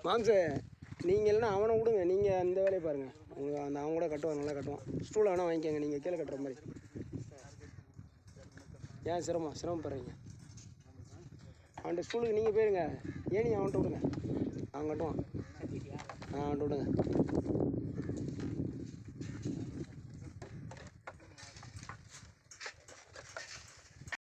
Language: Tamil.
மாம்ச நீங்கள் இல்லைன்னா அவனை விடுங்க, நீங்கள் அந்த வேலையை பாருங்கள். உங்கள் அந்த அவன் கூட கட்டுவான், நல்லா கட்டுவான். ஸ்டூலை வேணால் வாங்கிக்கோங்க, நீங்கள் கீழே கட்டுற மாதிரி. ஏன் சிரமப்படுறீங்க? அவன்கிட்ட ஸ்கூலுக்கு நீங்கள் போயிருங்க, ஏனி அவன்கிட்ட விடுங்க, அவன் கட்டுவான். அவன்கிட்ட விடுங்க.